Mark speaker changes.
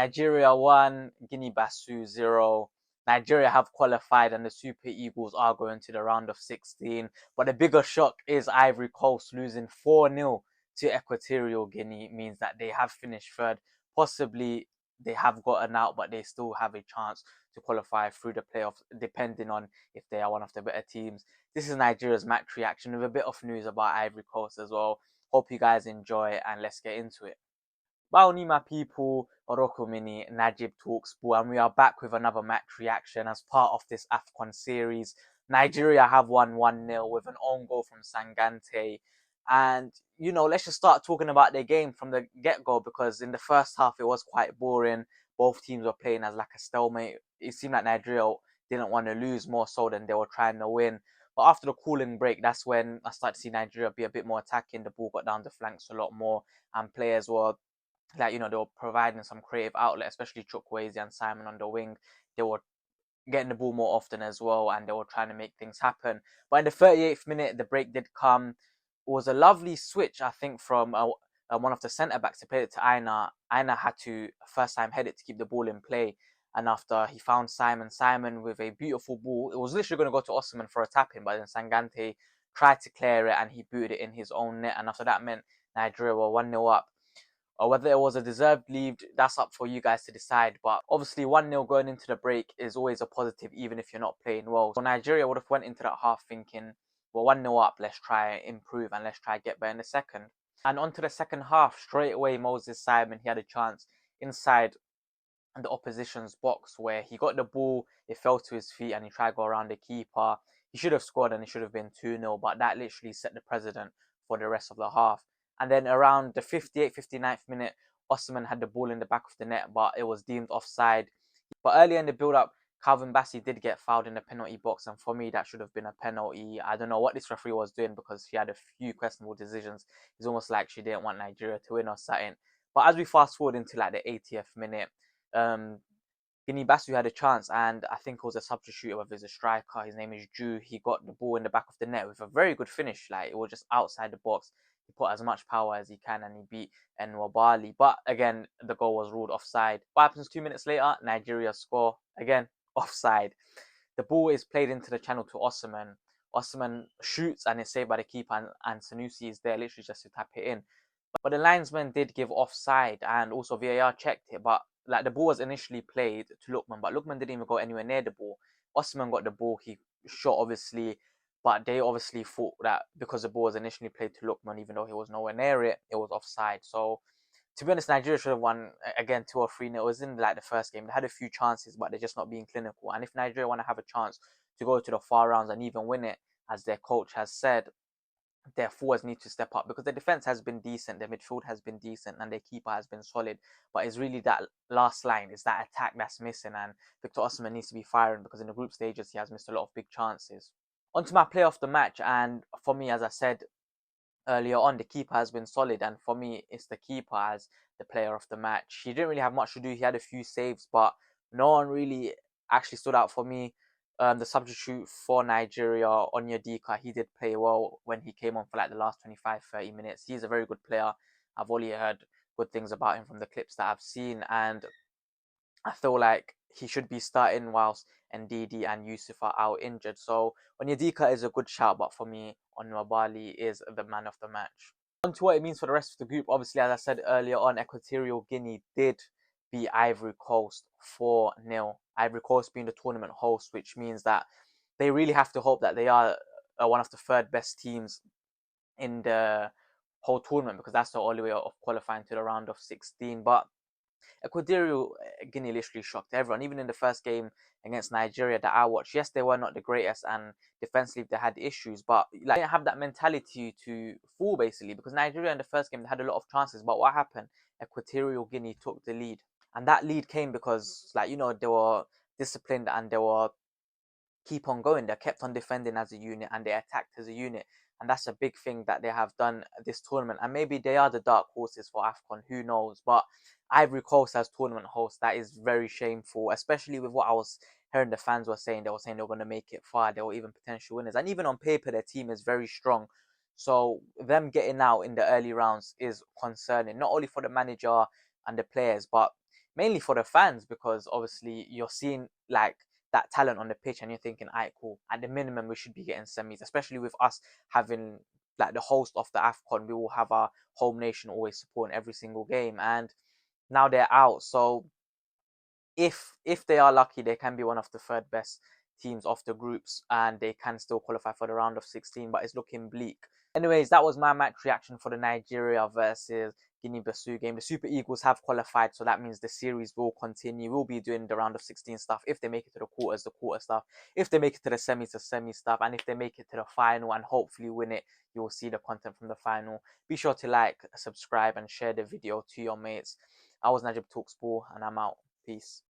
Speaker 1: Nigeria 1, Guinea Bissau 0. Nigeria have qualified and the Super Eagles are going to the round of 16. But the bigger shock is Ivory Coast losing 4-0 to Equatorial Guinea. It means that they have finished third. Possibly they have gotten out, but they still have a chance to qualify through the playoffs, depending on if they are one of the better teams. This is Nigeria's match reaction with a bit of news about Ivory Coast as well. Hope you guys enjoy and let's get into it. Baoni, my people, Oroko Mini, Najib Talks Ball, and we are back with another match reaction as part of this AFCON series. Nigeria have won 1-0 with an own goal from Sangante. And, let's just start talking about their game from the get-go, because in the first half it was quite boring. Both teams were playing as like a stalemate. It seemed like Nigeria didn't want to lose more so than they were trying to win. But after the cooling break, that's when I started to see Nigeria be a bit more attacking. The ball got down the flanks a lot more, and players were like, they were providing some creative outlet, especially Chukwueze and Simon on the wing. They were getting the ball more often as well, and they were trying to make things happen. But in the 38th minute, the break did come. It was a lovely switch, I think, from one of the centre backs to play it to Aina. Aina had to first time head it to keep the ball in play. And after he found Simon with a beautiful ball, it was literally going to go to Osman for a tap in, but then Sangante tried to clear it and he booted it in his own net. And after that meant Nigeria were 1-0 up. Or whether it was a deserved lead, that's up for you guys to decide. But obviously 1-0 going into the break is always a positive, even if you're not playing well. So Nigeria would have went into that half thinking, well, 1-0 up, let's try and improve and let's try and get better in the second. And onto the second half, straight away Moses Simon, he had a chance inside the opposition's box where he got the ball, it fell to his feet and he tried to go around the keeper. He should have scored and it should have been 2-0, but that literally set the precedent for the rest of the half. And then around the 58th, 59th minute, Osman had the ball in the back of the net, but it was deemed offside. But earlier in the build-up, Calvin Bassey did get fouled in the penalty box, and for me, that should have been a penalty. I don't know what this referee was doing because he had a few questionable decisions. It's almost like she didn't want Nigeria to win or something. But as we fast forward into like the 80th minute, Guinea Bissau had a chance, and I think it was a substitute of his striker. His name is Ju. He got the ball in the back of the net with a very good finish. Like, it was just outside the box. He put as much power as he can, and he beat Nwabali. But again, the goal was ruled offside. What happens 2 minutes later? Nigeria score again, offside. The ball is played into the channel to Osman. Osman shoots and it's saved by the keeper, and Sanusi is there literally just to tap it in. But the linesman did give offside, and also VAR checked it. But like, the ball was initially played to Lukman, but Lukman didn't even go anywhere near the ball. Osman got the ball, he shot obviously, but they obviously thought that because the ball was initially played to Lukman, even though he was nowhere near it, it was offside. So to be honest, Nigeria should have won again 2 or 3-0. It was in like the first game. They had a few chances, but they're just not being clinical. And if Nigeria want to have a chance to go to the far rounds and even win it, as their coach has said, their forwards need to step up, because the defense has been decent, their midfield has been decent, and their keeper has been solid. But it's really that last line, it's that attack that's missing, and Victor Osimhen needs to be firing, because in the group stages he has missed a lot of big chances. On to my player of the match, and for me, as I said earlier on, the keeper has been solid, and for me, it's the keeper as the player of the match. He didn't really have much to do. He had a few saves, but no one really actually stood out for me. The substitute for Nigeria, Onyedika, he did play well when he came on for like the last 25-30 minutes. He's a very good player. I've only heard good things about him from the clips that I've seen, and I feel like he should be starting whilst Ndidi and Yusuf are out injured. So Onyedika is a good shout, but for me, Onwabali is the man of the match. On to what it means for the rest of the group. Obviously, as I said earlier on, Equatorial Guinea did beat Ivory Coast 4-0. Ivory Coast being the tournament host, which means that they really have to hope that they are one of the third best teams in the whole tournament, because that's the only way of qualifying to the round of 16. But Equatorial Guinea literally shocked everyone. Even in the first game against Nigeria that I watched, yes, they were not the greatest, and defensively they had issues, but like, they didn't have that mentality to fall, basically, because Nigeria in the first game they had a lot of chances. But what happened? Equatorial Guinea took the lead, and that lead came because, like, they were disciplined and they were keep on going. They kept on defending as a unit and they attacked as a unit. And that's a big thing that they have done this tournament. And maybe they are the dark horses for AFCON, who knows? But Ivory Coast as tournament host, that is very shameful, especially with what I was hearing the fans were saying. They were saying they were going to make it far. They were even potential winners. And even on paper, their team is very strong. So them getting out in the early rounds is concerning, not only for the manager and the players, but mainly for the fans, because obviously you're seeing like that talent on the pitch and you're thinking, alright, cool. At the minimum, we should be getting semis, especially with us having like the host of the AFCON. We will have our home nation always supporting every single game, and now they're out. So if they are lucky, they can be one of the third best teams of the groups, and they can still qualify for the round of 16, but it's looking bleak. Anyways, that was my match reaction for the Nigeria versus Guinea-Bissau game. The Super Eagles have qualified, so that means the series will continue. We'll be doing the round of 16 stuff. If they make it to the quarters, the quarter stuff. If they make it to the semis, the semi stuff. And if they make it to the final and hopefully win it, you will see the content from the final. Be sure to like, subscribe, and share the video to your mates. I was Najib Talks Ball, and I'm out. Peace.